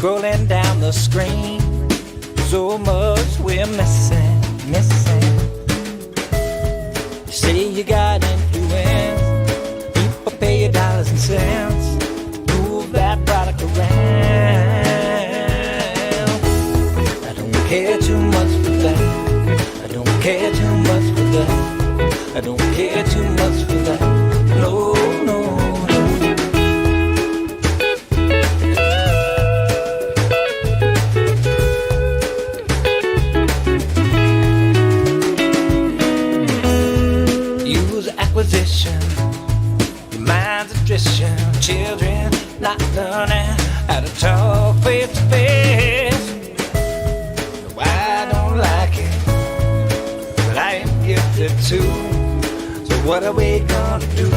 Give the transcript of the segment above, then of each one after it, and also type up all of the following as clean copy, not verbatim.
scrolling down the screen. So much we're missing. You say you got influence, people pay you dollars and cents, move that product around. I don't care too much for that. I don't care too much for that. I don't care too much for that. No, no, no. Use acquisition, your mind's attrition. Children not learning how to talk face to face. No, I don't like it, but I am gifted too. So what are we gonna do?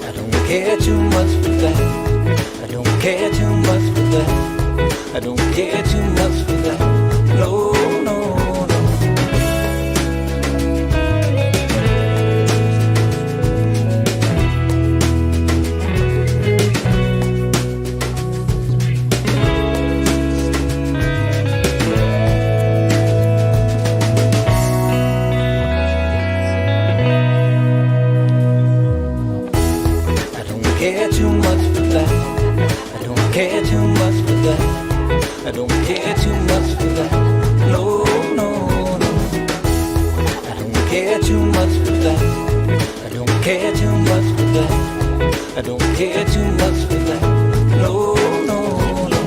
I don't care too much for that. I don't care too much for that. I don't care too much for that. No, no, no. Care too much for that. I don't care too much for that. I don't care too much for that. No, no, no. I don't care too much for that. I don't care too much for that. I don't care too much for that. No, no, no.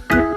I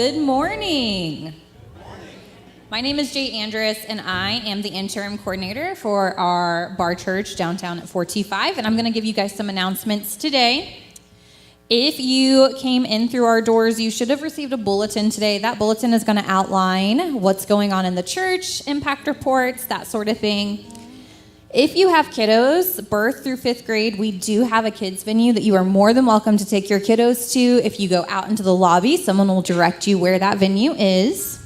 Good morning. My name is Jay Andrus, and I am the interim coordinator for our bar church downtown at 425, and I'm going to give you guys some announcements today. If you came in through our doors, you should have received a bulletin today. That bulletin is going to outline what's going on in the church, impact reports, that sort of thing. If you have kiddos, birth through 5th grade, we do have a kids venue that you are more than welcome to take your kiddos to. If you go out into the lobby, someone will direct you where that venue is.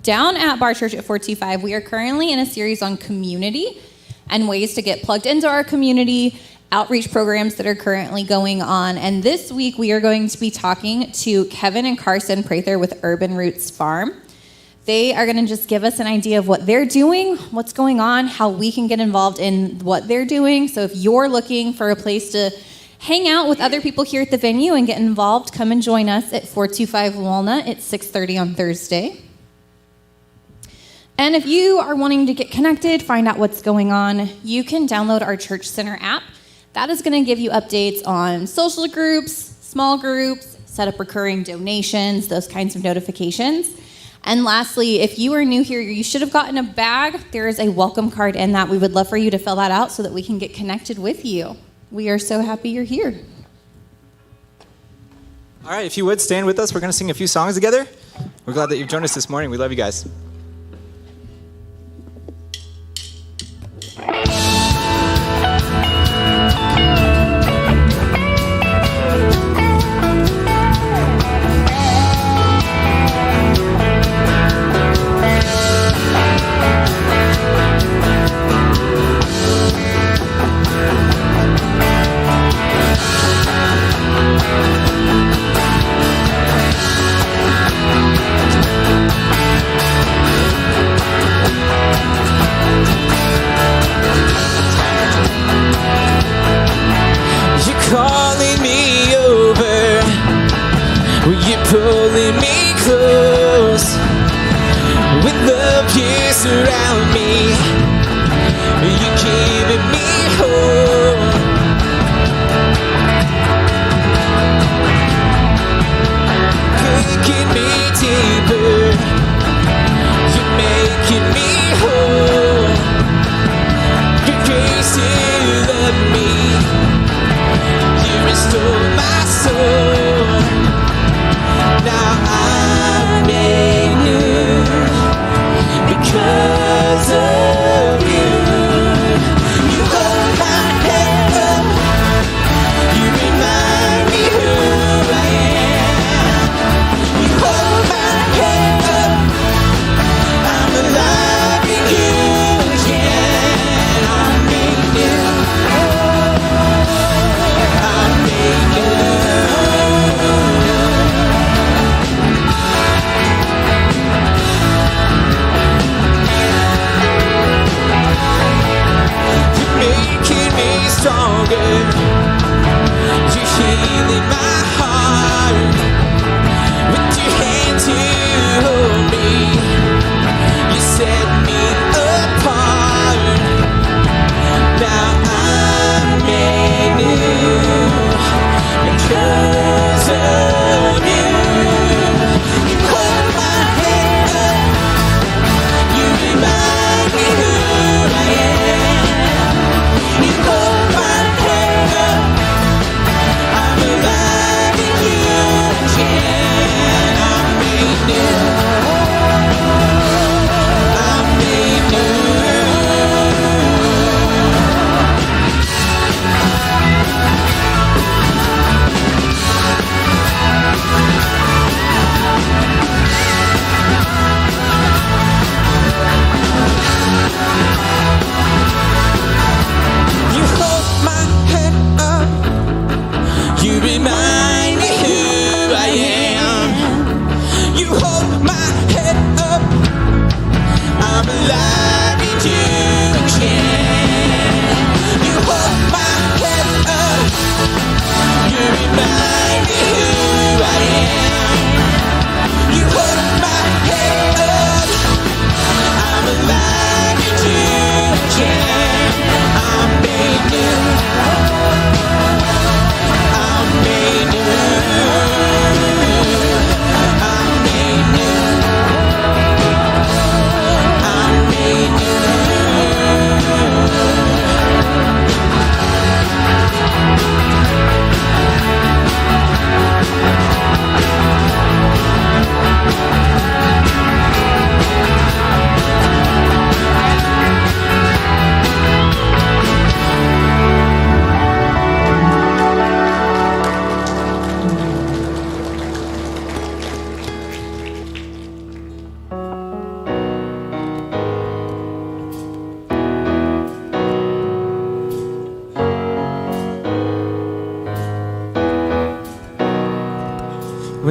Down at Bar Church at 425, we are currently in a series on community and ways to get plugged into our community, outreach programs that are currently going on. And this week, we are going to be talking to Kevin and Carson Prather with Urban Roots Farm. They are going to just give us an idea of what they're doing, what's going on, how we can get involved in what they're doing. So if you're looking for a place to hang out with other people here at the venue and get involved, come and join us at 425 Walnut at 6:30 on Thursday. And if you are wanting to get connected, find out what's going on, you can download our Church Center app. That is going to give you updates on social groups, small groups, set up recurring donations, those kinds of notifications. And lastly, if you are new here, you should have gotten a bag. There is a welcome card in that. We would love for you to fill that out so that we can get connected with you. We are so happy you're here. All right, if you would, stand with us. We're going to sing a few songs together. We're glad that you've joined us this morning. We love you guys. Calling me over, you're pulling me close. With love you surround me, you're keeping me whole. Taking me deeper, you're making me whole. Your grace to love me, restore my soul. Now I'm in you because of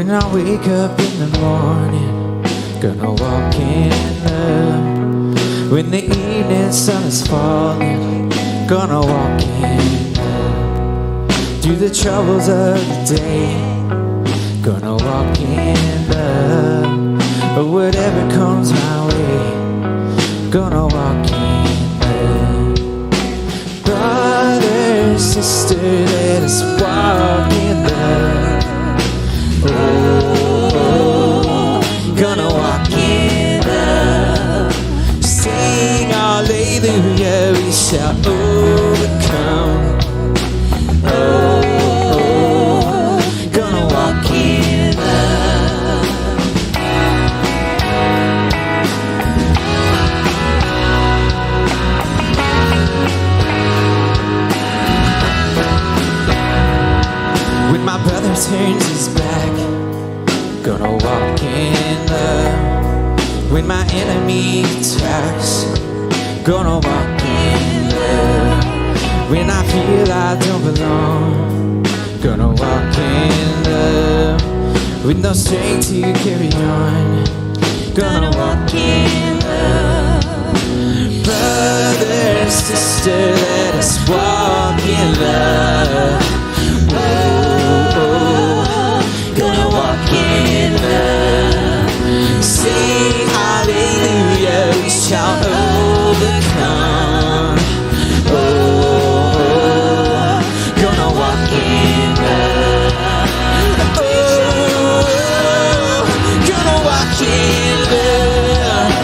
When I wake up in the morning, gonna walk in love. When the evening sun is falling, gonna walk in love. Through the troubles of the day, gonna walk in love. Or whatever comes my way, gonna walk in love. Brother, sister, let us walk in love. Oh, gonna walk in love. Sing hallelujah, we shall overcome. Oh, gonna walk in love. When my brother turns his back, gonna walk in love. When my enemy attacks, gonna walk in love. When I feel I don't belong, gonna walk in love. With no strength to carry on, gonna walk in love. Brother, sister, let us walk in love. Gonna walk in love. Sing hallelujah, we shall overcome. Oh, gonna walk in love. Oh, gonna walk in love.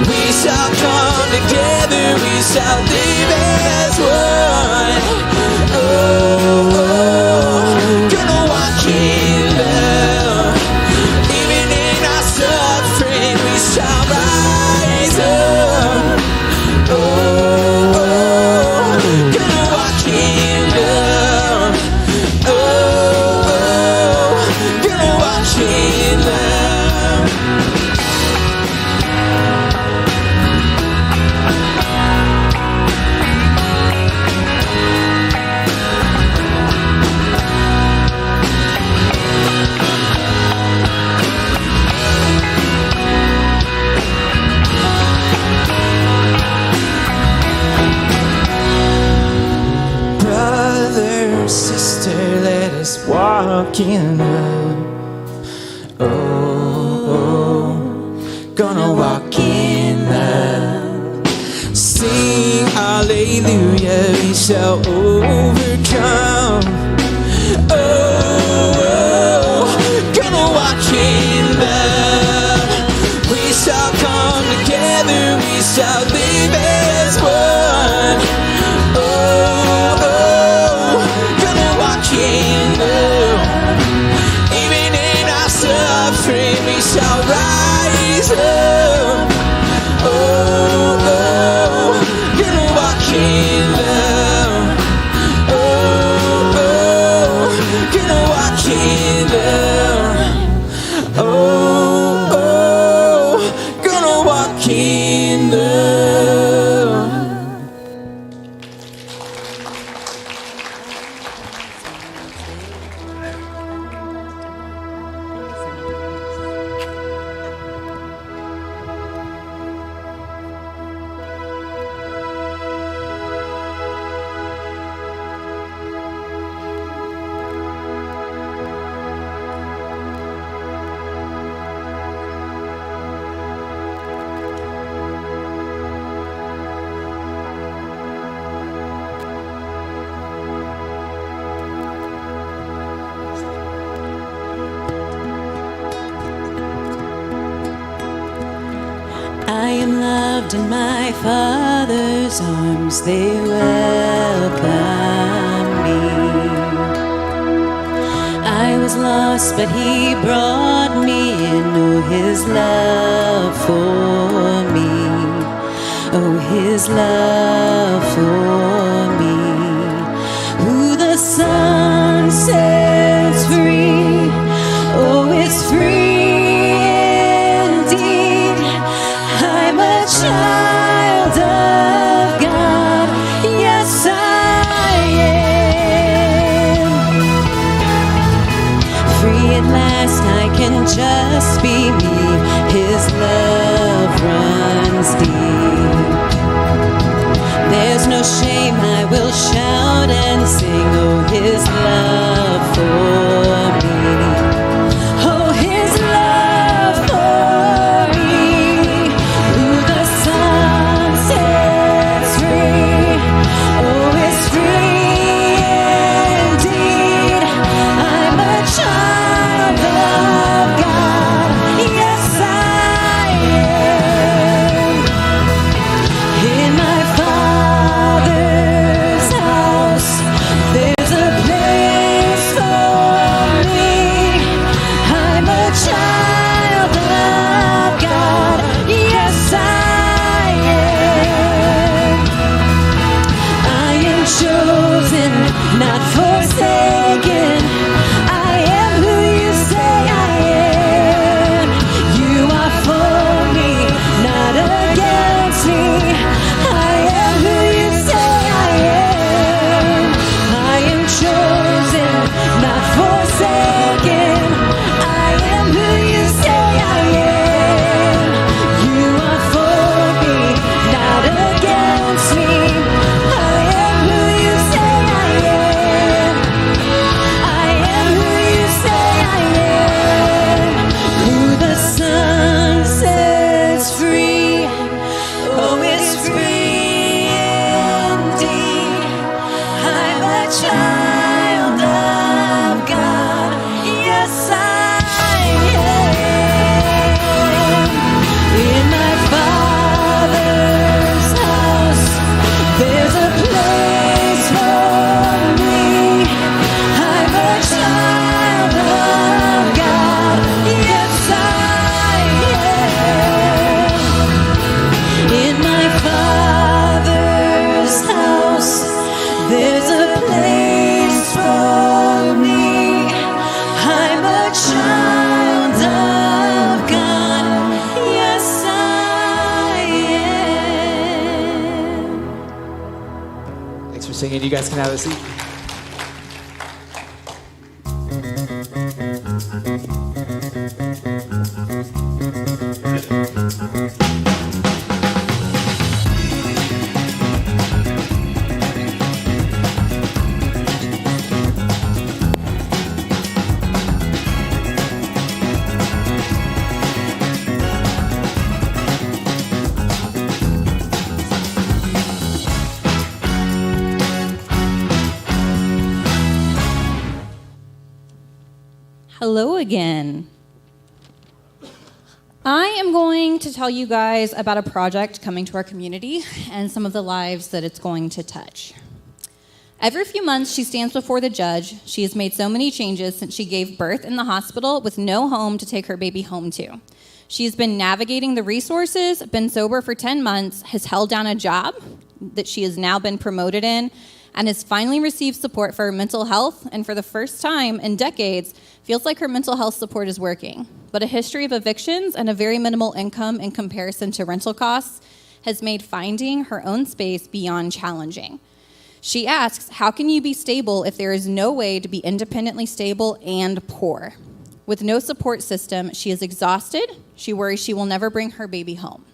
We shall come together, we shall live as one. Oh, gonna walk in love. Even in our suffering, we shall rise up. Oh, gonna walk in love. Oh, gonna walk in love. Brother, sister, let us walk in love. Oh, gonna walk in love. Sing hallelujah, we shall overcome. Oh, gonna walk in love. We shall come together, we shall live as one. Oh, gonna walk in love. Even in our suffering, we shall rise up. Oh, gonna walk in love. Oh, gonna walk in love. Oh, gonna walk in love. I am loved in my Father's arms, they welcome me. I was lost, but He brought me in. Oh, His love for me. Oh, His love for me. Who the Son sets free, oh, it's free. Child of God, yes I am. Free at last, I singing. You guys can have a seat. Hello again. I am going to tell you guys about a project coming to our community and some of the lives that it's going to touch. Every few months, she stands before the judge. She has made so many changes since she gave birth in the hospital with no home to take her baby home to. She has been navigating the resources, been sober for 10 months, has held down a job that she has now been promoted in, and has finally received support for her mental health, and for the first time in decades, feels like her mental health support is working. But a history of evictions and a very minimal income in comparison to rental costs has made finding her own space beyond challenging. She asks, how can you be stable if there is no way to be independently stable and poor? With no support system, she is exhausted. She worries she will never bring her baby home.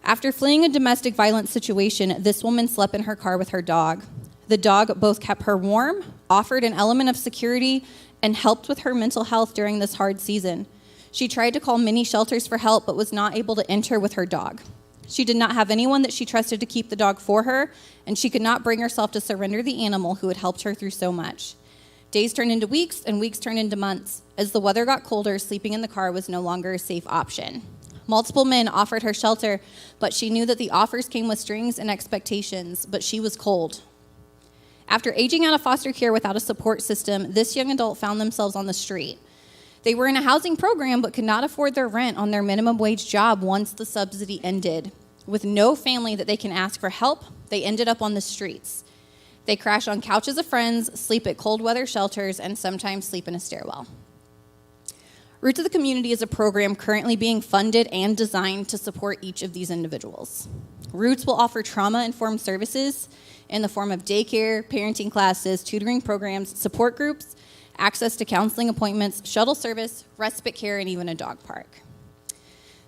After fleeing a domestic violence situation, this woman slept in her car with her dog. The dog both kept her warm, offered an element of security, and helped with her mental health during this hard season. She tried to call many shelters for help, but was not able to enter with her dog. She did not have anyone that she trusted to keep the dog for her, and she could not bring herself to surrender the animal who had helped her through so much. Days turned into weeks, and weeks turned into months. As the weather got colder, sleeping in the car was no longer a safe option. Multiple men offered her shelter, but she knew that the offers came with strings and expectations, but she was cold. After aging out of foster care without a support system, this young adult found themselves on the street. They were in a housing program but could not afford their rent on their minimum wage job once the subsidy ended. With no family that they can ask for help, they ended up on the streets. They crash on couches of friends, sleep at cold weather shelters, and sometimes sleep in a stairwell. Roots of the Community is a program currently being funded and designed to support each of these individuals. Roots will offer trauma-informed services in the form of daycare, parenting classes, tutoring programs, support groups, access to counseling appointments, shuttle service, respite care, and even a dog park.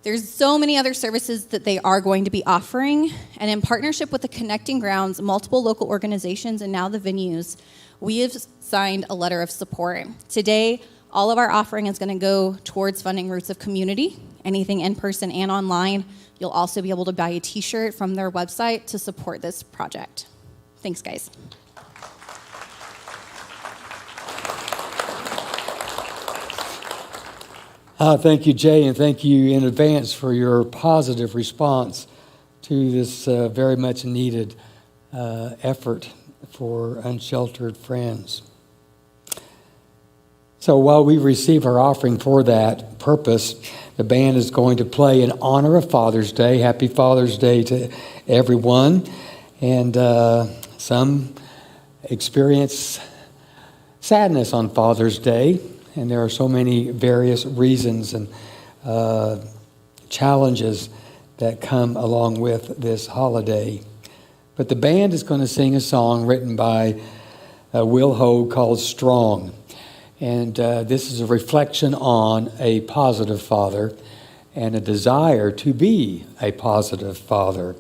There's so many other services that they are going to be offering, and in partnership with the Connecting Grounds, multiple local organizations, and now the venues, we have signed a letter of support. Today, all of our offering is going to go towards funding Roots of Community, anything in person and online. You'll also be able to buy a t-shirt from their website to support this project. Thanks, guys. Thank you, Jay, and thank you in advance for your positive response to this very much needed effort for unsheltered friends. So while we receive our offering for that purpose, the band is going to play in honor of Father's Day. Happy Father's Day to everyone. And some experience sadness on Father's Day, and there are so many various reasons and challenges that come along with this holiday. But the band is going to sing a song written by Will Hogue called Strong. And this is a reflection on a positive father and a desire to be a positive father.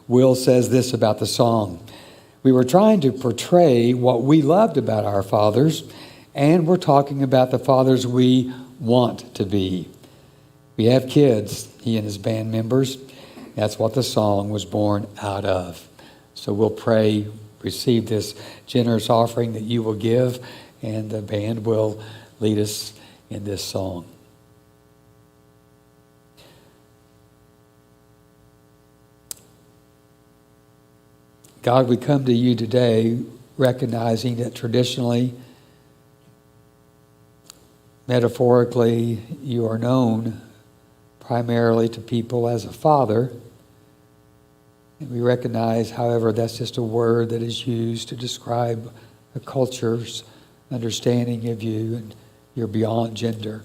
Will says this about the song: we were trying to portray what we loved about our fathers, and we're talking about the fathers we want to be. We have kids, he and his band members. That's what the song was born out of. So we'll pray, receive this generous offering that you will give, and the band will lead us in this song. God, we come to you today recognizing that traditionally, metaphorically, you are known primarily to people as a father. And we recognize, however, that's just a word that is used to describe a culture's understanding of you, and you're beyond gender.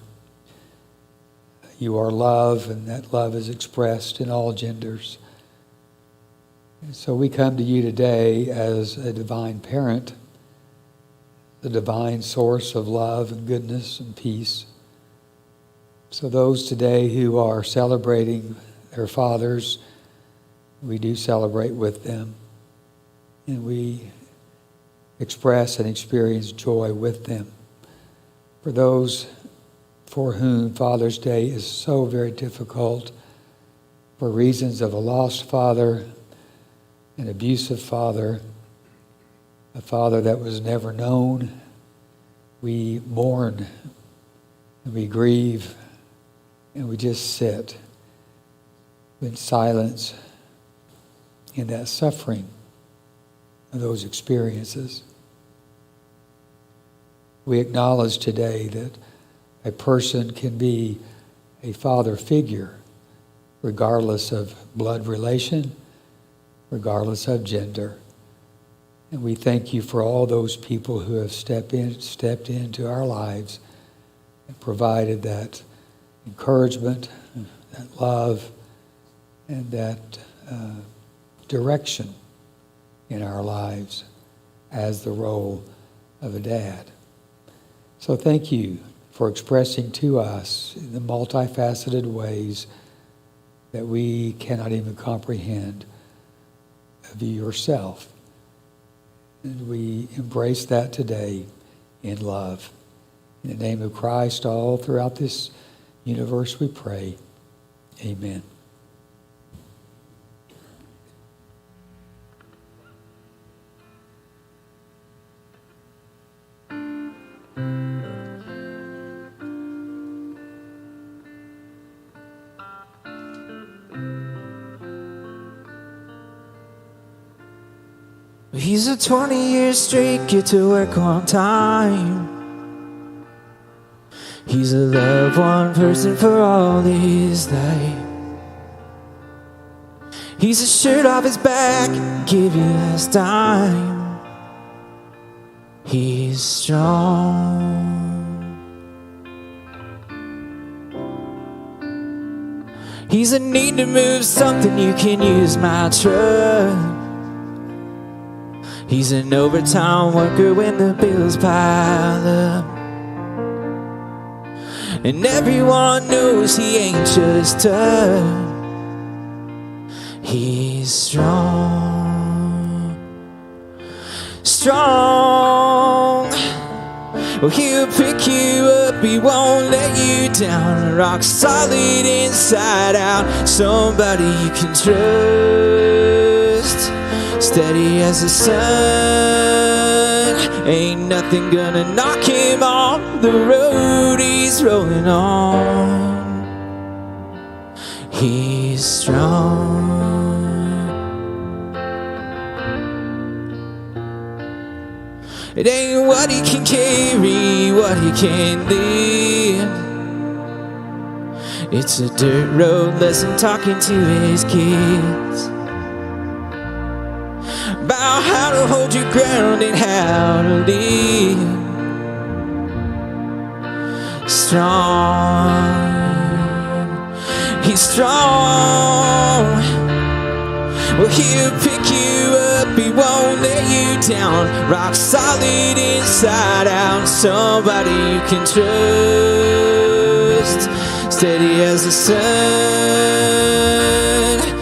You are love, and that love is expressed in all genders. And so we come to you today as a divine parent, the divine source of love and goodness and peace. So those today who are celebrating their fathers, we do celebrate with them. And we express and experience joy with them. For those for whom Father's Day is so very difficult, for reasons of a lost father, an abusive father, a father that was never known, we mourn and we grieve and we just sit in silence in that suffering of those experiences. We acknowledge today that a person can be a father figure regardless of blood relation, regardless of gender. And we thank you for all those people who have stepped into our lives and provided that encouragement, that love, and that direction in our lives as the role of a dad. So thank you for expressing to us in the multifaceted ways that we cannot even comprehend of you yourself. And we embrace that today in love. In the name of Christ, all throughout this universe we pray. Amen. He's a 20 years straight, get to work on time. He's a loved one person for all his life. He's a shirt off his back, give you last time. He's strong. He's a need to move something, you can use my truck. He's an overtime worker when the bills pile up. And everyone knows he ain't just tough. He's strong. Strong. Well, he'll pick you up, he won't let you down. Rock solid inside out, somebody you can trust. Steady as the sun, ain't nothing gonna knock him off the road he's rolling on. He's strong. It ain't what he can carry, what he can lift. It's a dirt road lesson talking to his kids about how to hold your ground and how to live strong. He's strong. Well, he'll pick you up, he won't let you down. Rock solid inside out, somebody you can trust. Steady as the sun,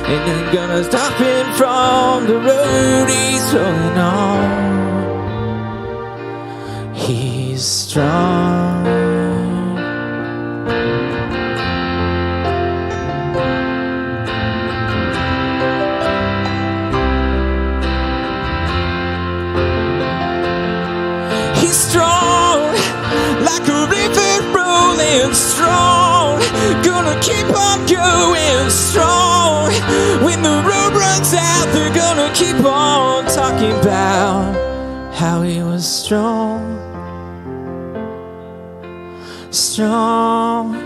ain't nothing gonna stop him from the road he's rolling on. He's strong. He's strong, like a river rolling strong. Gonna keep on going strong. When the road runs out, they're gonna keep on talking about how he was strong. Strong.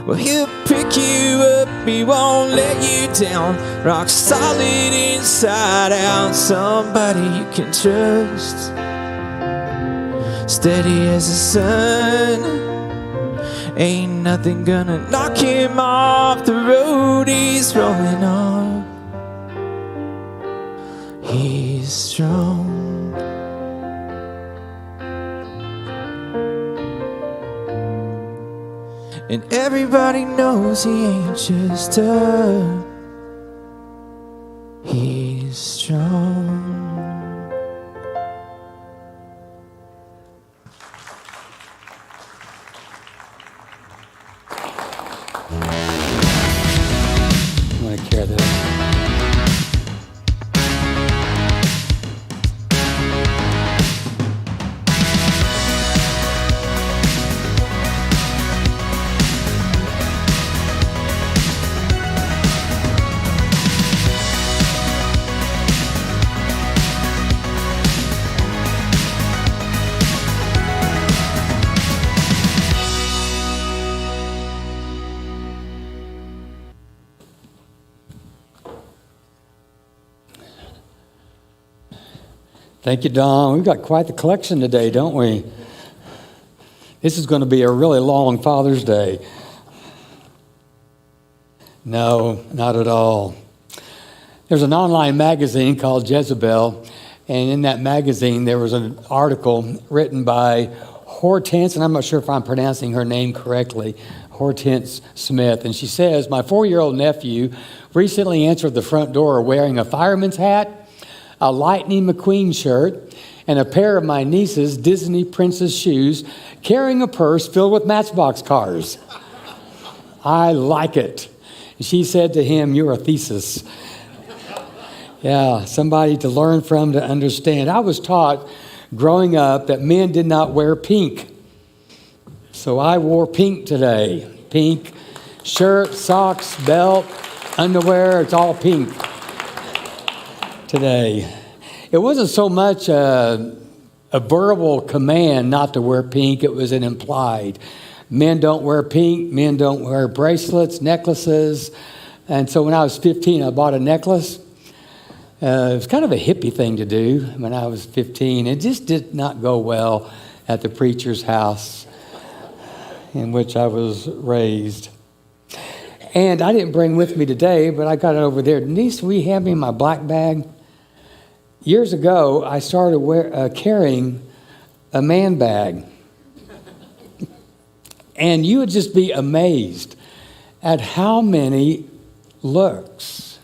Well, he'll pick you up, he won't let you down. Rock solid inside out, somebody you can trust. Steady as the sun, ain't nothing gonna knock him off the road he's rolling on. He's strong. And everybody knows he ain't just tough. He's strong. I'm going to carry this. Thank you, Don. We've got quite the collection today, don't we? This is going to be a really long Father's Day. No, not at all. There's an online magazine called Jezebel, and in that magazine there was an article written by Hortense, and I'm not sure if I'm pronouncing her name correctly, Hortense Smith, and she says, my 4-year-old nephew recently answered the front door wearing a fireman's hat, a Lightning McQueen shirt, and a pair of my niece's Disney princess shoes, carrying a purse filled with Matchbox cars. I like it. She said to him, you're a thesis. Yeah, somebody to learn from, to understand. I was taught growing up that men did not wear pink. So I wore pink today. Pink shirt, socks, belt, underwear, it's all pink today. It wasn't so much a verbal command not to wear pink, it was an implied. Men don't wear pink, men don't wear bracelets, necklaces. And so when I was 15, I bought a necklace. It was kind of a hippie thing to do when I was 15. It just did not go well at the preacher's house in which I was raised. And I didn't bring with me today, but I got it over there. Denise, will you hand me my black bag? Years ago, I started carrying a man bag. And you would just be amazed at how many looks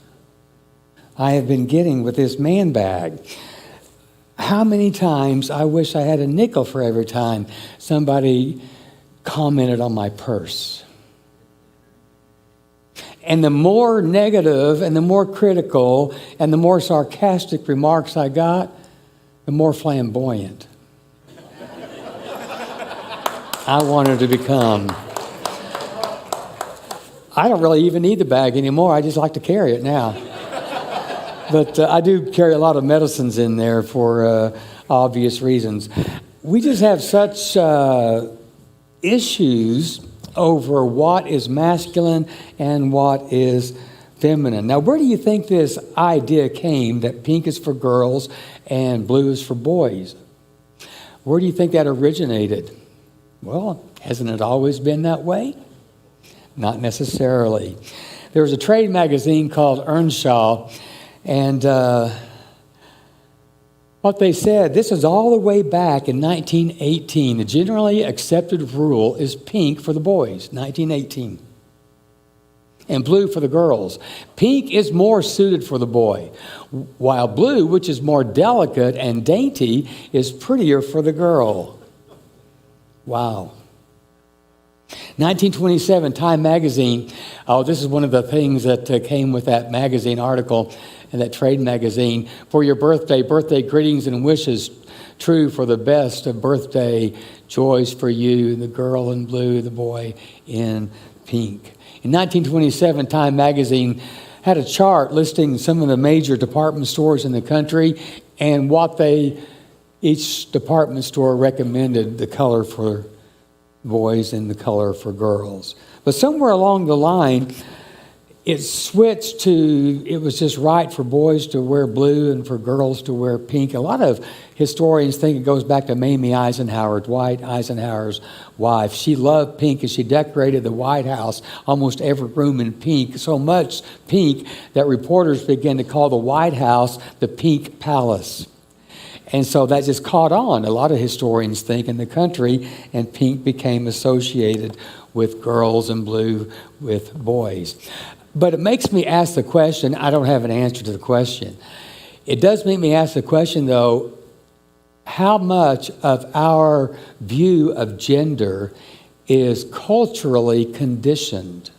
I have been getting with this man bag. How many times I wish I had a nickel for every time somebody commented on my purse. And the more negative and the more critical and the more sarcastic remarks I got, the more flamboyant I wanted to become. I don't really even need the bag anymore. I just like to carry it now. But I do carry a lot of medicines in there for obvious reasons. We just have such issues over what is masculine and what is feminine. Now, where do you think this idea came that pink is for girls and blue is for boys? Where do you think that originated? Well, hasn't it always been that way? Not necessarily. There was a trade magazine called Earnshaw, and what they said, this is all the way back in 1918. The generally accepted rule is pink for the boys, 1918, and blue for the girls. Pink is more suited for the boy, while blue, which is more delicate and dainty, is prettier for the girl. Wow. 1927, Time magazine. Oh, this is one of the things that came with that magazine article and that trade magazine. For your birthday greetings and wishes, true for the best of birthday joys for you, the girl in blue, the boy in pink. In 1927, Time magazine had a chart listing some of the major department stores in the country and what each department store recommended the color for boys and the color for girls. But somewhere along the line, it switched to, it was just right for boys to wear blue and for girls to wear pink. A lot of historians think it goes back to Mamie Eisenhower, Dwight Eisenhower's wife. She loved pink, and she decorated the White House, almost every room in pink, so much pink that reporters began to call the White House the Pink Palace. And so that just caught on, a lot of historians think, in the country, and pink became associated with girls and blue with boys. But it makes me ask the question, I don't have an answer to the question. It does make me ask the question, though, how much of our view of gender is culturally conditioned?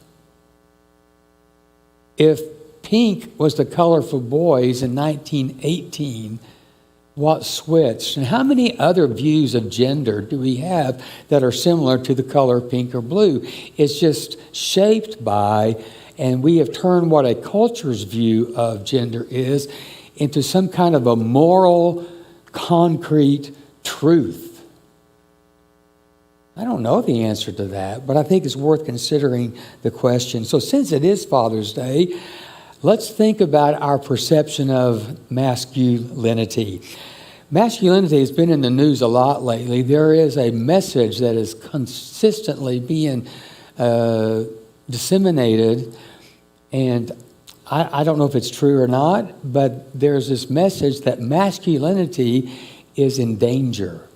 If pink was the color for boys in 1918, what switched? And how many other views of gender do we have that are similar to the color pink or blue? It's just shaped by, and we have turned what a culture's view of gender is into some kind of a moral, concrete truth. I don't know the answer to that, but I think it's worth considering the question. So since it is Father's Day, let's think about our perception of masculinity. Masculinity has been in the news a lot lately. There is a message that is consistently being disseminated, and I don't know if it's true or not, but there's this message that masculinity is in danger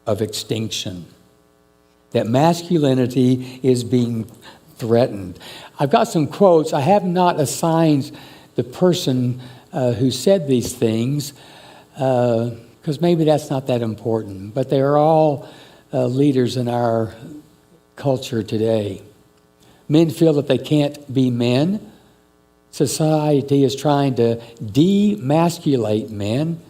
of extinction, that masculinity is being threatened. I've got some quotes. I have not assigned the person who said these things because maybe that's not that important, but they are all leaders in our culture today. Men feel that they can't be men. Society is trying to demasculate men.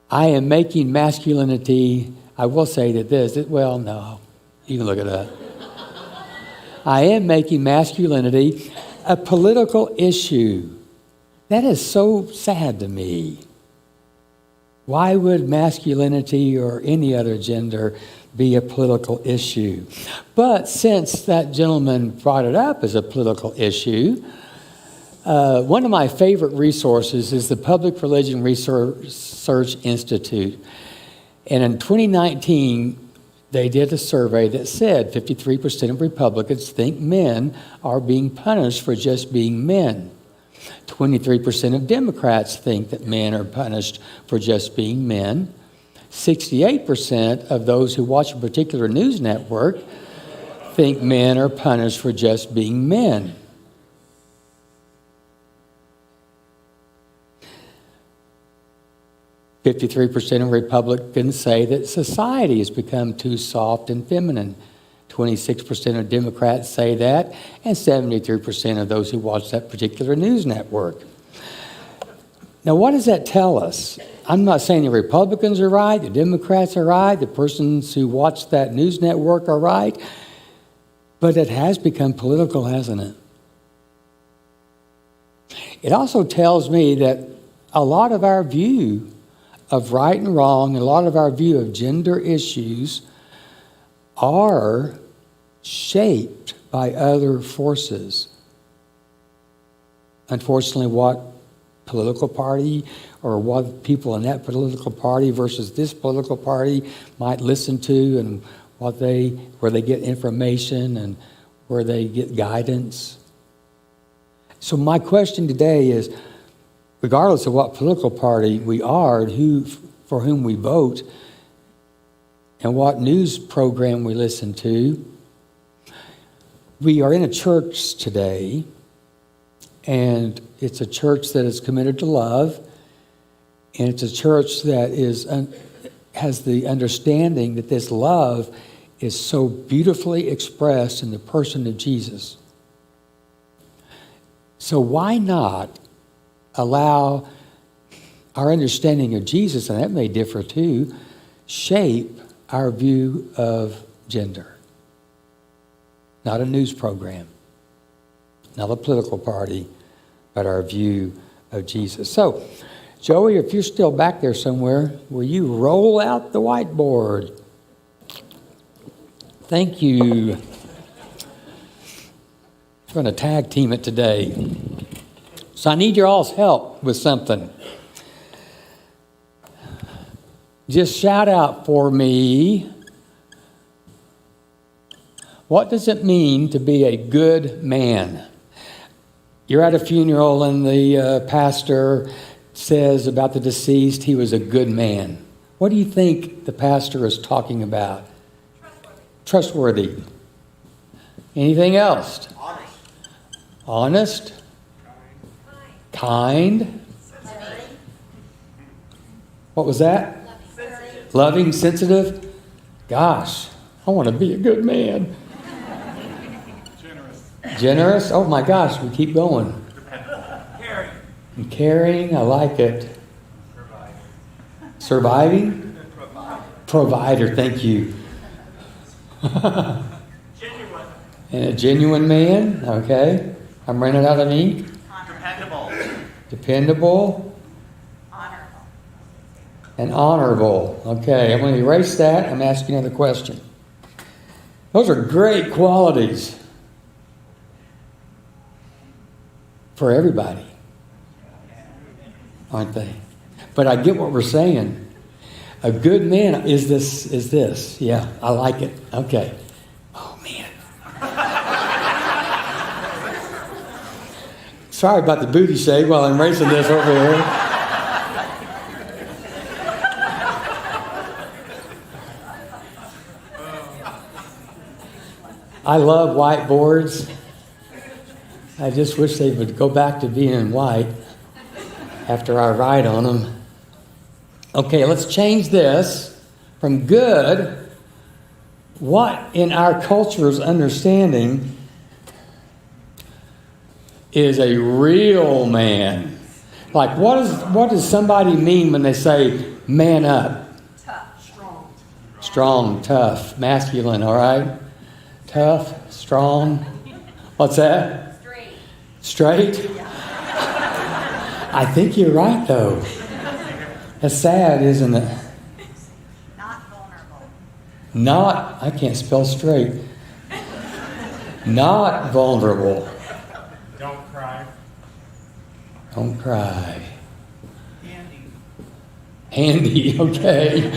I am making masculinity, I will say that this, well, no, you can look it up. I am making masculinity a political issue. That is so sad to me. Why would masculinity or any other gender be a political issue? But since that gentleman brought it up as a political issue, one of my favorite resources is the Public Religion Research Institute. And in 2019, they did a survey that said 53% of Republicans think men are being punished for just being men. 23% of Democrats think that men are punished for just being men. 68% of those who watch a particular news network think men are punished for just being men. "53% of Republicans say that society has become too soft and feminine. 26% of Democrats say that, and 73% of those who watch that particular news network." Now, what does that tell us? I'm not saying the Republicans are right, the Democrats are right, the persons who watch that news network are right, but it has become political, hasn't it? It also tells me that a lot of our view of right and wrong, a lot of our view of gender issues are shaped by other forces. Unfortunately, what political party or what people in that political party versus this political party might listen to, and where they get information and where they get guidance. So my question today is, regardless of what political party we are and for whom we vote and what news program we listen to, we are in a church today, and it's a church that is committed to love, and it's a church that has the understanding that this love is so beautifully expressed in the person of Jesus. So why not allow our understanding of Jesus, and that may differ too, shape our view of gender? Not a news program, not a political party, but our view of Jesus. So, Joey, if you're still back there somewhere, will you roll out the whiteboard? Thank you. We're going to tag team it today. So I need your all's help with something. Just shout out for me. What does it mean to be a good man? You're at a funeral and the pastor says about the deceased, he was a good man. What do you think the pastor is talking about? Trustworthy. Anything else? Honest. Kind. What was that? Loving, sensitive. Gosh, I want to be a good man. Generous. Oh my gosh, we keep going. Caring. I like it. Surviving. Provider. Thank you. And a genuine man. Okay. I'm running out of ink. Dependable. And honorable. Okay, I'm going to erase that. I'm asking another question. Those are great qualities for everybody, aren't they? But I get what we're saying. A good man is this. Yeah, I like it. Okay. Oh, man. Sorry about the booty shake while I'm erasing this over here. I love whiteboards. I just wish they would go back to being white after I write on them. Okay, let's change this from good. What in our culture's understanding is a real man? Like, what does somebody mean when they say man up? Tough, strong. Strong, tough, masculine, all right? Tough, strong. What's that? Straight? I think you're right, though. That's sad, isn't it? Not vulnerable. I can't spell straight. Not vulnerable. Don't cry. Don't cry. Handy, okay.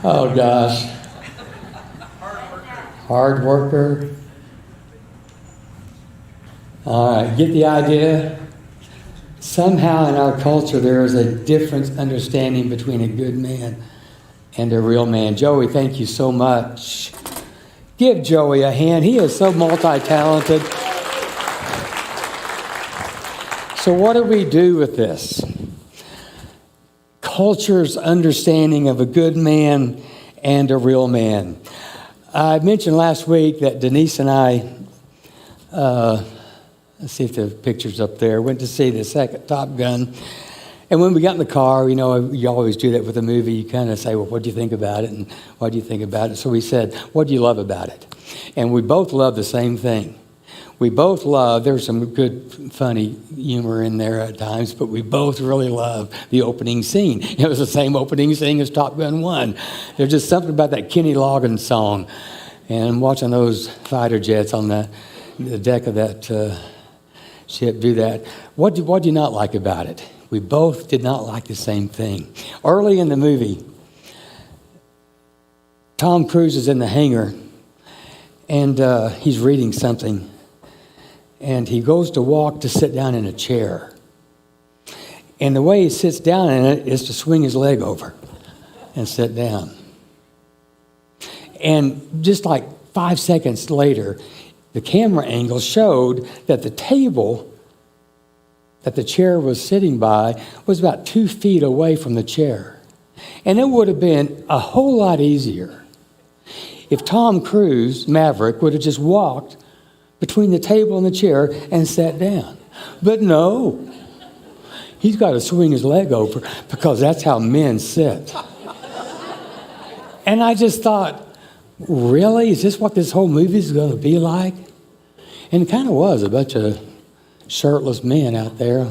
Oh, gosh. Hard worker. All right, get the idea? Somehow in our culture there is a different understanding between a good man and a real man. Joey, thank you so much. Give Joey a hand. He is so multi-talented. So what do we do with this? Culture's understanding of a good man and a real man. I mentioned last week that Denise and I, let's see if the picture's up there, went to see the second Top Gun. And when we got in the car, you always do that with a movie. You kind of say, well, what do you think about it? And what do you think about it? So we said, what do you love about it? And we both love the same thing. We both love, there's some good, funny humor in there at times, but we both really love the opening scene. It was the same opening scene as Top Gun 1. There's just something about that Kenny Loggins song. And watching those fighter jets on the deck of that ship do that. What do you not like about it? We both did not like the same thing. Early in the movie, Tom Cruise is in the hangar, and he's reading something. And he goes to walk to sit down in a chair. And the way he sits down in it is to swing his leg over and sit down. And just like 5 seconds later, the camera angle showed that the table that the chair was sitting by was about 2 feet away from the chair. And it would have been a whole lot easier if Tom Cruise, Maverick, would have just walked between the table and the chair and sat down. But no, he's got to swing his leg over because that's how men sit. And I just thought, really? Is this what this whole movie is going to be like? And it kind of was, a bunch of shirtless men out there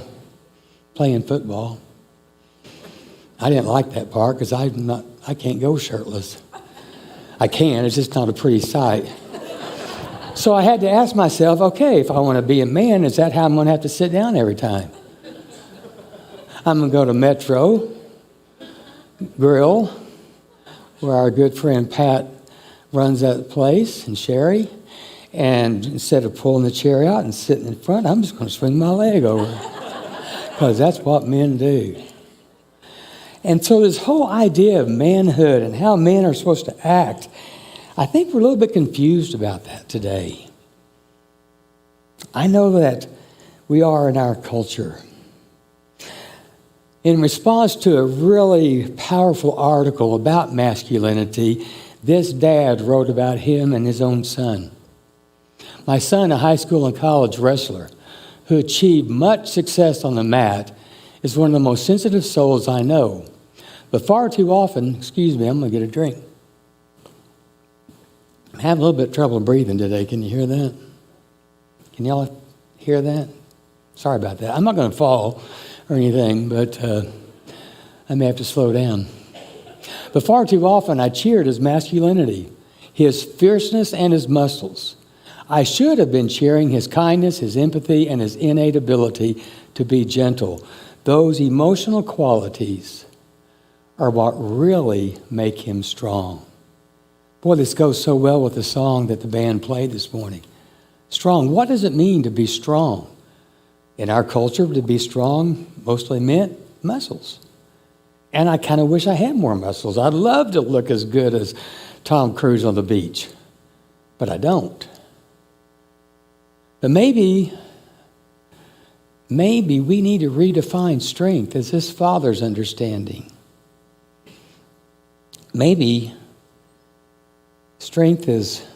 playing football. I didn't like that part because I can't go shirtless. I can, it's just not a pretty sight. So I had to ask myself, okay, if I want to be a man, is that how I'm going to have to sit down every time? I'm going to go to Metro Grill, where our good friend Pat runs that place, and Sherry. And instead of pulling the chair out and sitting in front, I'm just going to swing my leg over. Because that's what men do. And so this whole idea of manhood and how men are supposed to act, I think we're a little bit confused about that today. I know that we are in our culture. In response to a really powerful article about masculinity, this dad wrote about him and his own son. My son, a high school and college wrestler who achieved much success on the mat, is one of the most sensitive souls I know. But far too often, excuse me, I'm going to get a drink. I'm having a little bit of trouble breathing today. Can you hear that? Can y'all hear that? Sorry about that. I'm not going to fall or anything, but I may have to slow down. But far too often, I cheered his masculinity, his fierceness, and his muscles. I should have been cheering his kindness, his empathy, and his innate ability to be gentle. Those emotional qualities are what really make him strong. Boy, this goes so well with the song that the band played this morning. Strong. What does it mean to be strong? In our culture, to be strong mostly meant muscles. And I kind of wish I had more muscles. I'd love to look as good as Tom Cruise on the beach, but I don't. But maybe we need to redefine strength as this father's understanding. Maybe strength is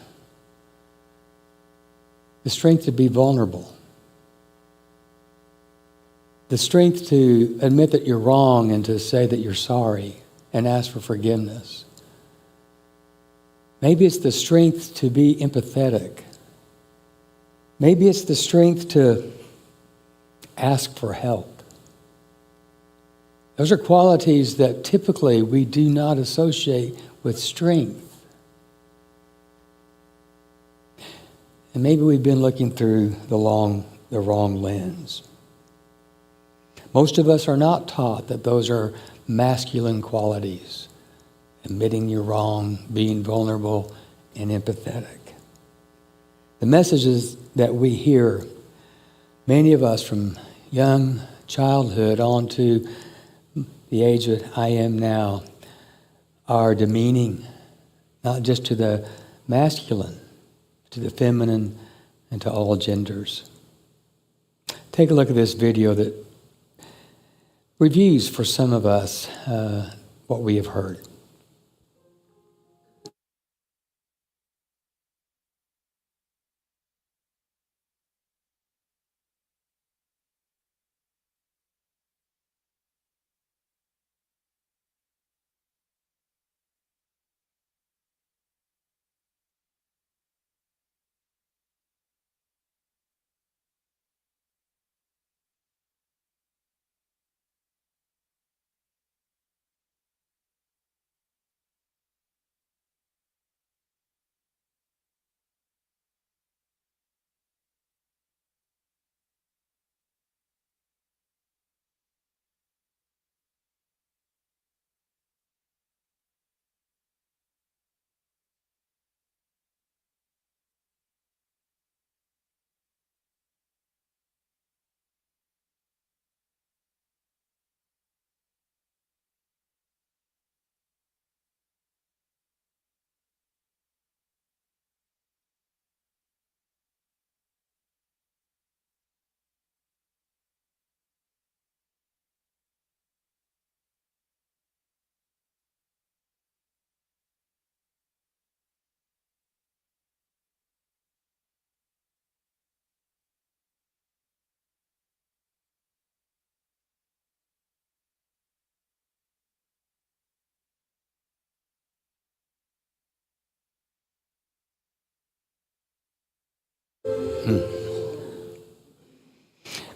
the strength to be vulnerable. The strength to admit that you're wrong and to say that you're sorry and ask for forgiveness. Maybe it's the strength to be empathetic. Maybe it's the strength to ask for help. Those are qualities that typically we do not associate with strength. And maybe we've been looking through the wrong lens. Most of us are not taught that those are masculine qualities. Admitting you're wrong, being vulnerable, and empathetic. The messages that we hear, many of us from young childhood on to the age that I am now, are demeaning, not just to the masculine, to the feminine, and to all genders. Take a look at this video that reviews for some of us what we have heard.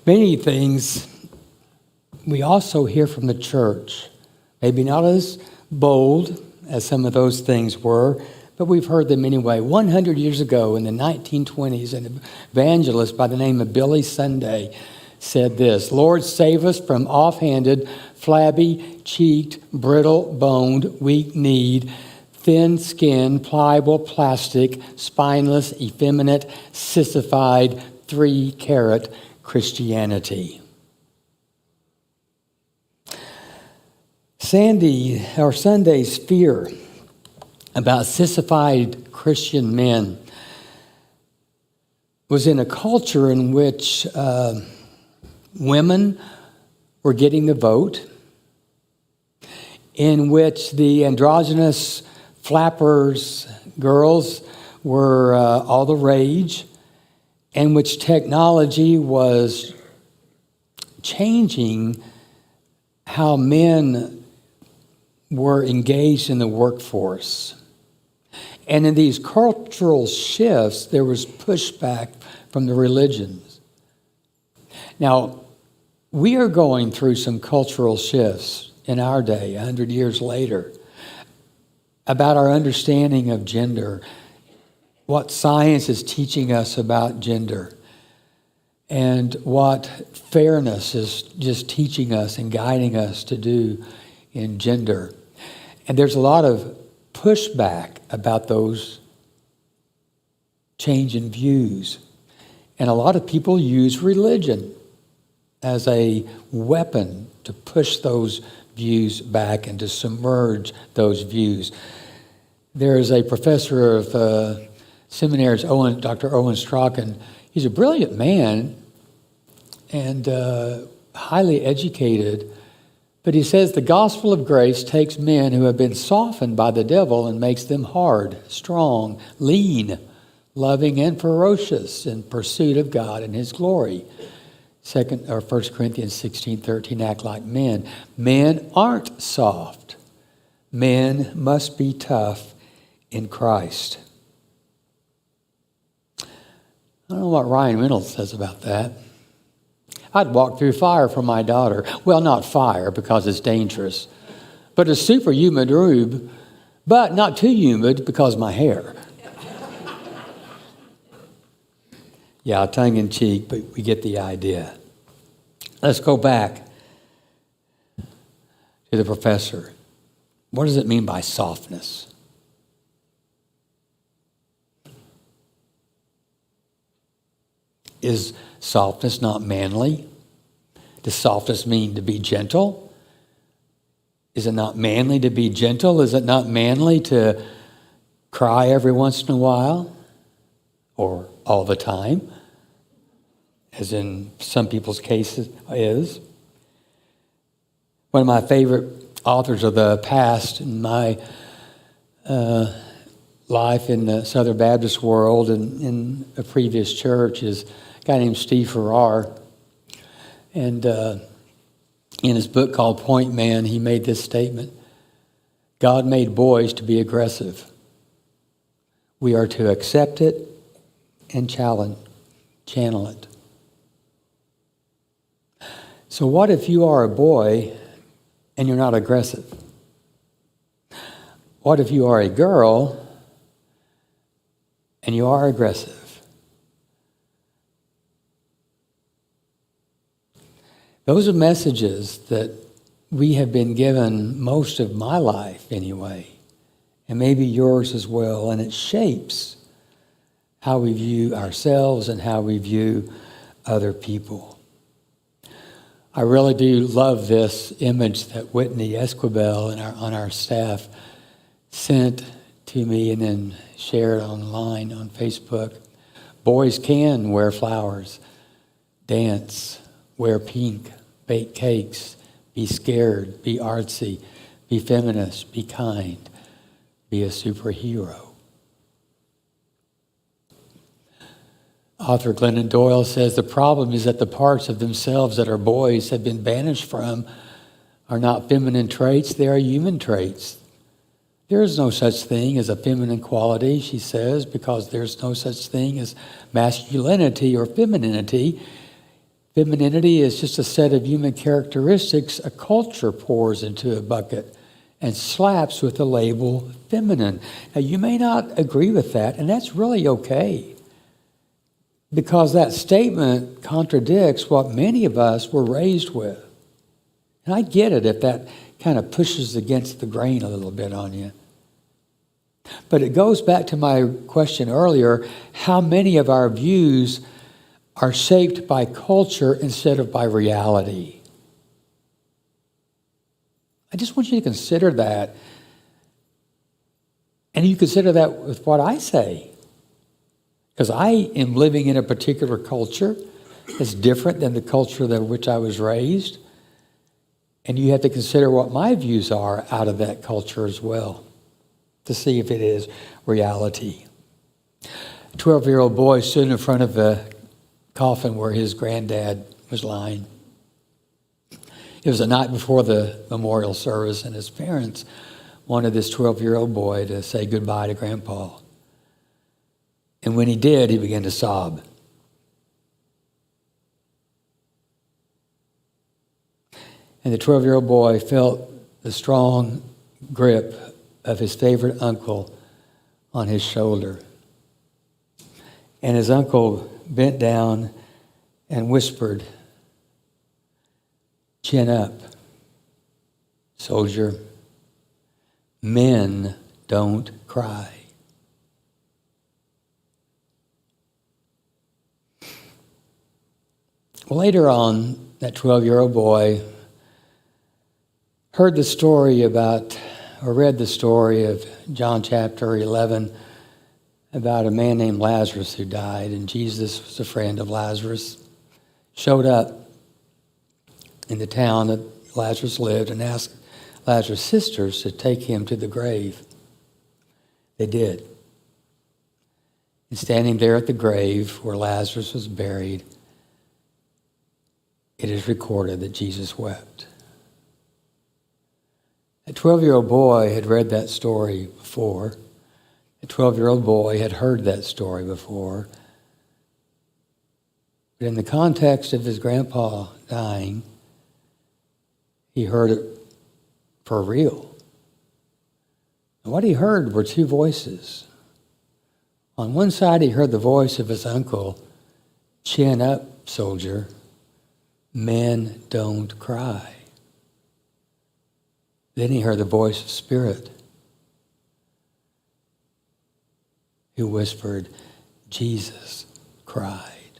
Many things we also hear from the church, maybe not as bold as some of those things were, but we've heard them anyway. 100 years ago in the 1920s, an evangelist by the name of Billy Sunday said this: Lord, save us from offhanded, flabby-cheeked, brittle-boned, weak-kneed, thin-skinned, pliable, plastic, spineless, effeminate, sissified, 3-carat Christianity. Sunday's fear about sissified Christian men was in a culture in which women were getting the vote, in which the androgynous flappers girls were all the rage, in which technology was changing how men were engaged in the workforce. And in these cultural shifts, there was pushback from the religions. Now, we are going through some cultural shifts in our day, 100 years later, about our understanding of gender, what science is teaching us about gender, and what fairness is just teaching us and guiding us to do in gender. And there's a lot of pushback about those change in views. And a lot of people use religion as a weapon to push those views back and to submerge those views. There is a professor of seminaries, Dr. Owen Strachan. He's a brilliant man and highly educated, but he says the gospel of grace takes men who have been softened by the devil and makes them hard, strong, lean, loving, and ferocious in pursuit of God and his glory. 1 Corinthians 16:13, act like men. Men aren't soft. Men must be tough in Christ. I don't know what Ryan Reynolds says about that. I'd walk through fire for my daughter. Well, not fire because it's dangerous, but a super humid room, but not too humid because of my hair. Yeah, tongue in cheek, but we get the idea. Let's go back to the professor. What does it mean by softness? Is softness not manly? Does softness mean to be gentle? Is it not manly to be gentle? Is it not manly to cry every once in a while? Or all the time? As in some people's cases is. One of my favorite authors of the past in my life in the Southern Baptist world and in a previous church is a guy named Steve Farrar. And in his book called Point Man, he made this statement: God made boys to be aggressive. We are to accept it and channel it. So what if you are a boy and you're not aggressive? What if you are a girl and you are aggressive? Those are messages that we have been given most of my life anyway, and maybe yours as well, and it shapes how we view ourselves and how we view other people. I really do love this image that Whitney Esquivel on our staff sent to me and then shared online on Facebook. Boys can wear flowers, dance, wear pink, bake cakes, be scared, be artsy, be feminist, be kind, be a superhero. Author Glennon Doyle says the problem is that the parts of themselves that our boys have been banished from are not feminine traits, they are human traits. There is no such thing as a feminine quality, she says, because there's no such thing as masculinity or femininity. Femininity is just a set of human characteristics a culture pours into a bucket and slaps with the label feminine. Now, you may not agree with that, and that's really okay, because that statement contradicts what many of us were raised with. And I get it if that kind of pushes against the grain a little bit on you. But it goes back to my question earlier, how many of our views are shaped by culture instead of by reality? I just want you to consider that. And you consider that with what I say. Because I am living in a particular culture that's different than the culture in which I was raised. And you have to consider what my views are out of that culture as well, to see if it is reality. A 12-year-old boy stood in front of a coffin where his granddad was lying. It was the night before the memorial service, and his parents wanted this 12-year-old boy to say goodbye to Grandpa. And when he did, he began to sob. And the 12-year-old boy felt the strong grip of his favorite uncle on his shoulder. And his uncle bent down and whispered, "Chin up, soldier. Men don't cry." Later on, that 12-year-old boy heard the story about, or read the story of John chapter 11 about a man named Lazarus who died, and Jesus was a friend of Lazarus, showed up in the town that Lazarus lived and asked Lazarus' sisters to take him to the grave. They did. And standing there at the grave where Lazarus was buried, it is recorded that Jesus wept. A 12-year-old boy had read that story before. A 12-year-old boy had heard that story before. But in the context of his grandpa dying, he heard it for real. And what he heard were two voices. On one side, he heard the voice of his uncle, "Chin up, soldier. Men don't cry." Then he heard the voice of Spirit, who whispered, "Jesus cried."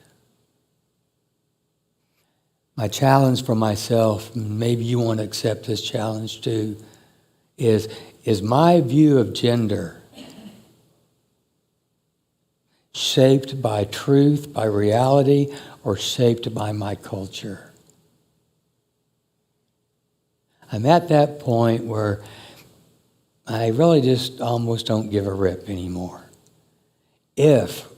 My challenge for myself, and maybe you want to accept this challenge too, is my view of gender shaped by truth, by reality, or shaped by my culture? I'm at that point where I really just almost don't give a rip anymore. If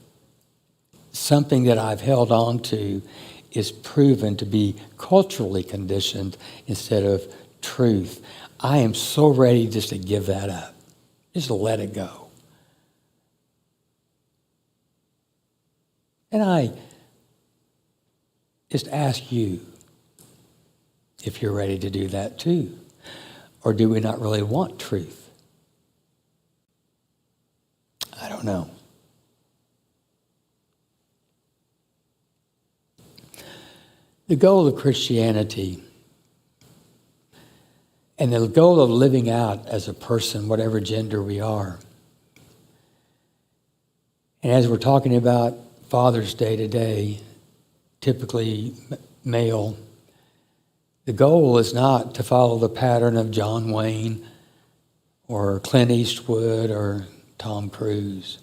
something that I've held on to is proven to be culturally conditioned instead of truth, I am so ready just to give that up, just to let it go. And I just ask you if you're ready to do that too. Or do we not really want truth? I don't know. The goal of Christianity and the goal of living out as a person, whatever gender we are. And as we're talking about Father's Day today, typically male, the goal is not to follow the pattern of John Wayne or Clint Eastwood or Tom Cruise.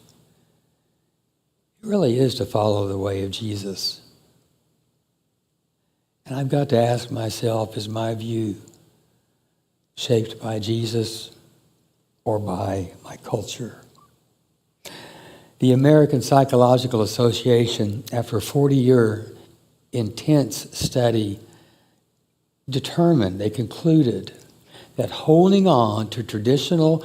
It really is to follow the way of Jesus. And I've got to ask myself, is my view shaped by Jesus or by my culture? The American Psychological Association, after a 40-year intense study, they concluded that holding on to traditional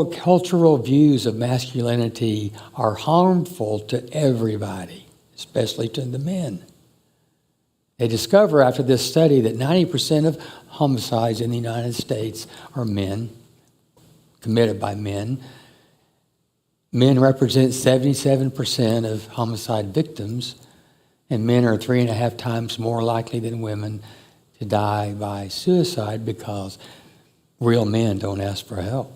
cultural views of masculinity are harmful to everybody, especially to the men. They discover after this study that 90% of homicides in the United States are men, committed by men. Men represent 77% of homicide victims, and men are 3.5 times more likely than women to die by suicide because real men don't ask for help.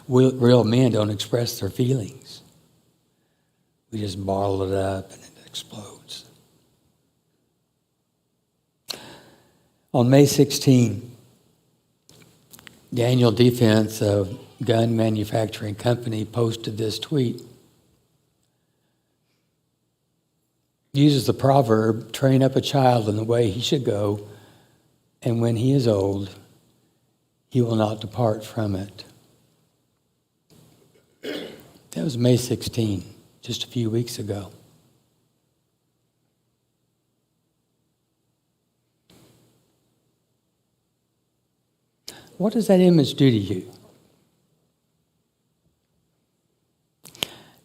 Real men don't express their feelings. We just bottle it up and it explodes. On May 16, Daniel Defense, a gun manufacturing company, posted this tweet. Uses the proverb, train up a child in the way he should go, and when he is old, he will not depart from it. That was May 16, just a few weeks ago. What does that image do to you?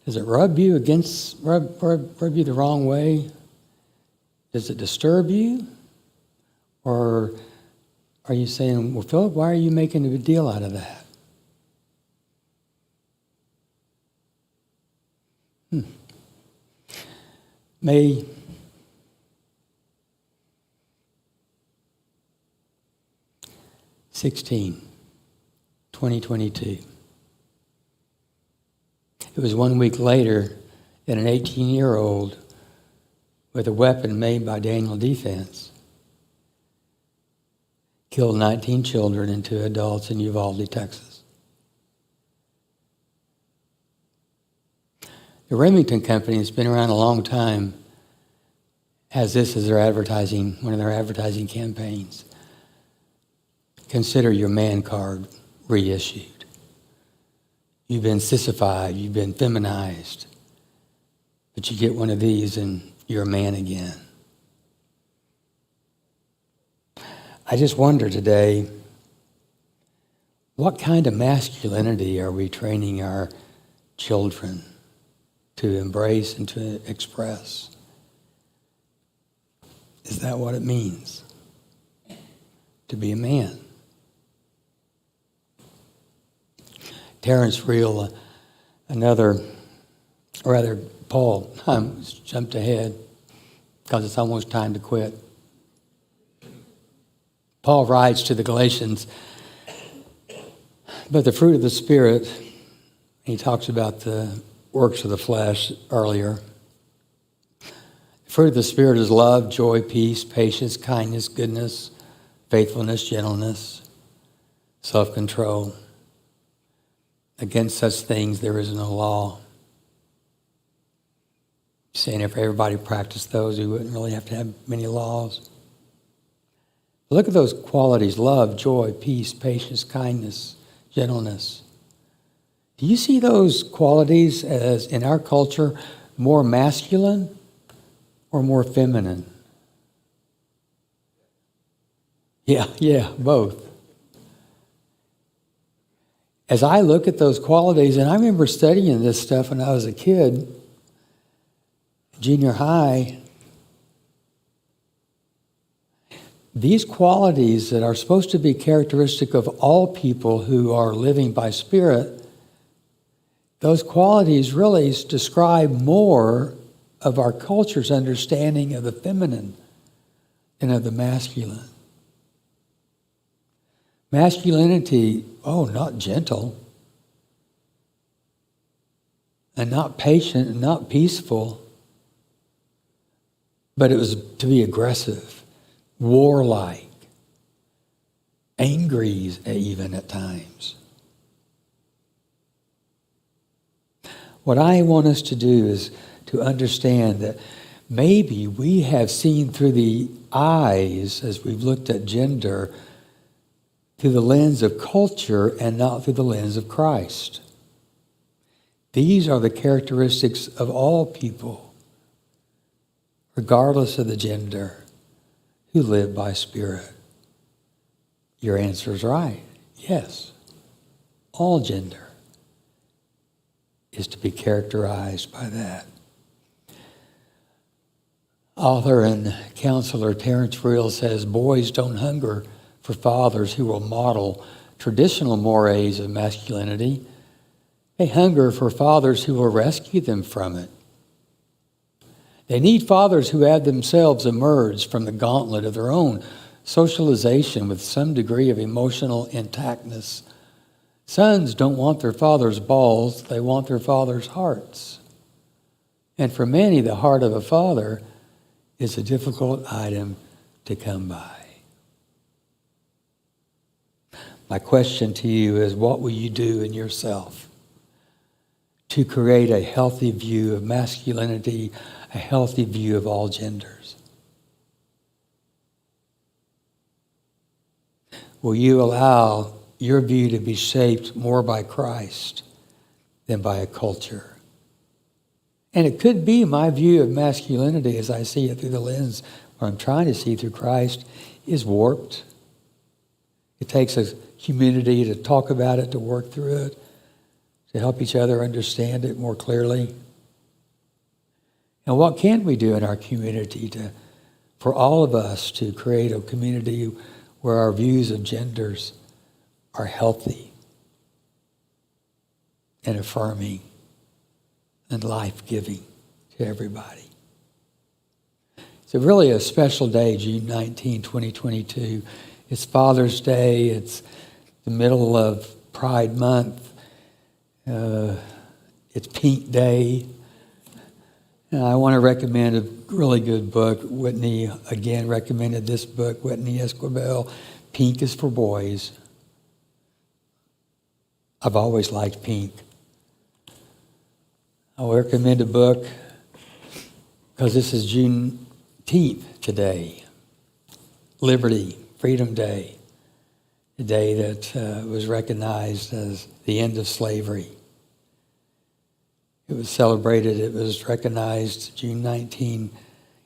Does it rub you you the wrong way? Does it disturb you? Or are you saying, well, Philip, why are you making a big deal out of that? May 16, 2022. It was 1 week later that an 18-year-old with a weapon made by Daniel Defense killed 19 children and 2 adults in Uvalde, Texas. The Remington Company has been around a long time, has this as their advertising, one of their advertising campaigns. Consider your man card reissued. You've been sissified, you've been feminized, but you get one of these and you're a man again. I just wonder today, what kind of masculinity are we training our children to embrace and to express? Is that what it means to be a man? Terrence Real, Paul, I jumped ahead because it's almost time to quit. Paul writes to the Galatians, but the fruit of the Spirit, he talks about the works of the flesh earlier. The fruit of the Spirit is love, joy, peace, patience, kindness, goodness, faithfulness, gentleness, self-control. Against such things there is no law. Saying if everybody practiced those, we wouldn't really have to have many laws. Look at those qualities: love, joy, peace, patience, kindness, gentleness. Do you see those qualities as, in our culture, more masculine or more feminine? Yeah, both. As I look at those qualities, and I remember studying this stuff when I was a kid, junior high, these qualities that are supposed to be characteristic of all people who are living by Spirit, those qualities really describe more of our culture's understanding of the feminine than of the masculine. Masculinity, not gentle, and not patient, and not peaceful, but it was to be aggressive, warlike, angry even at times. What I want us to do is to understand that maybe we have seen through the eyes, as we've looked at gender, through the lens of culture and not through the lens of Christ. These are the characteristics of all people, regardless of the gender, who live by Spirit. Your answer is right. Yes. All gender is to be characterized by that. Author and counselor Terrence Real says, boys don't hunger for fathers who will model traditional mores of masculinity. They hunger for fathers who will rescue them from it. They need fathers who have themselves emerged from the gauntlet of their own socialization with some degree of emotional intactness. Sons don't want their father's balls, they want their father's hearts. And for many, the heart of a father is a difficult item to come by. My question to you is, what will you do in yourself to create a healthy view of masculinity, a healthy view of all genders? Will you allow your view to be shaped more by Christ than by a culture? And it could be my view of masculinity as I see it through the lens where I'm trying to see through Christ is warped. It takes a community to talk about it, to work through it, to help each other understand it more clearly. And what can we do in our community for all of us to create a community where our views of genders are healthy and affirming and life-giving to everybody? It's really a special day, June 19, 2022. It's Father's Day. It's the middle of Pride Month. It's Pink Day. And I want to recommend a really good book. Whitney, again, recommended this book, Whitney Esquivel, Pink is for Boys. I've always liked pink. I recommend a book because this is Juneteenth today. Liberty, Freedom Day. The day that was recognized as the end of slavery. It was celebrated, it was recognized June 19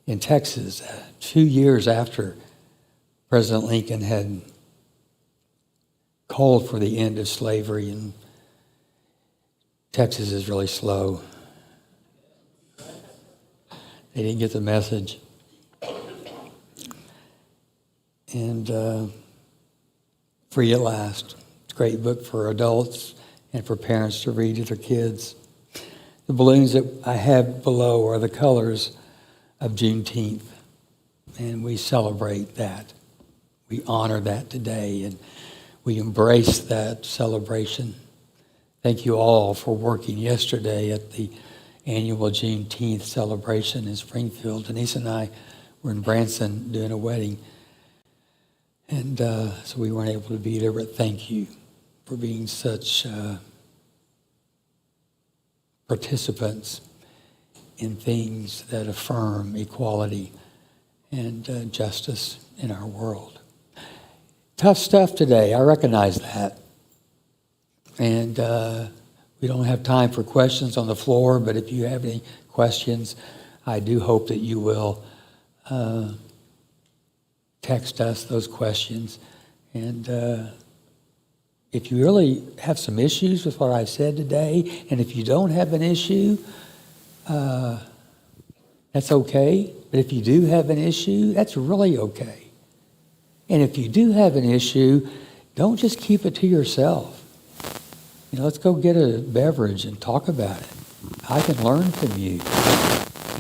in Texas, 2 years after President Lincoln had called for the end of slavery, and Texas is really slow. They didn't get the message. And Free at Last. It's a great book for adults and for parents to read to their kids. The balloons that I have below are the colors of Juneteenth, and we celebrate that. We honor that today, and we embrace that celebration. Thank you all for working yesterday at the annual Juneteenth celebration in Springfield. Denise and I were in Branson doing a wedding, and so we weren't able to be there, but thank you for being such participants in things that affirm equality and justice in our world. Tough stuff today, I recognize that. And we don't have time for questions on the floor, but if you have any questions, I do hope that you will text us those questions. And if you really have some issues with what I said today, and if you don't have an issue, that's okay. But if you do have an issue, that's really okay. And if you do have an issue, don't just keep it to yourself. You know, let's go get a beverage and talk about it. I can learn from you.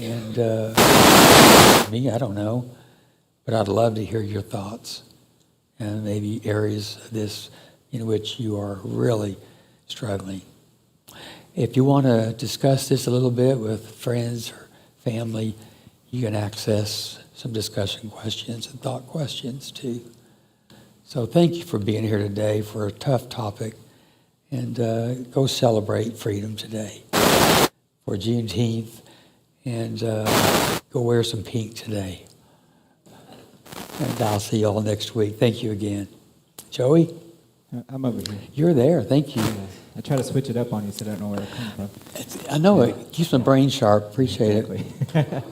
And me, I don't know. But I'd love to hear your thoughts and maybe areas of this in which you are really struggling. If you want to discuss this a little bit with friends or family, you can access some discussion questions and thought questions too. So thank you for being here today for a tough topic, and go celebrate freedom today for Juneteenth, and go wear some pink today. And I'll see you all next week. Thank you again. Joey? I'm over here. You're there. Thank you. I try to switch it up on you so I don't know where it comes from. I know it keeps my brain sharp. Appreciate it.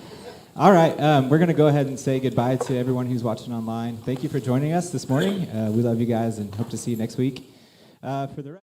All right, we're going to go ahead and say goodbye to everyone who's watching online. Thank you for joining us this morning. We love you guys and hope to see you next week. For the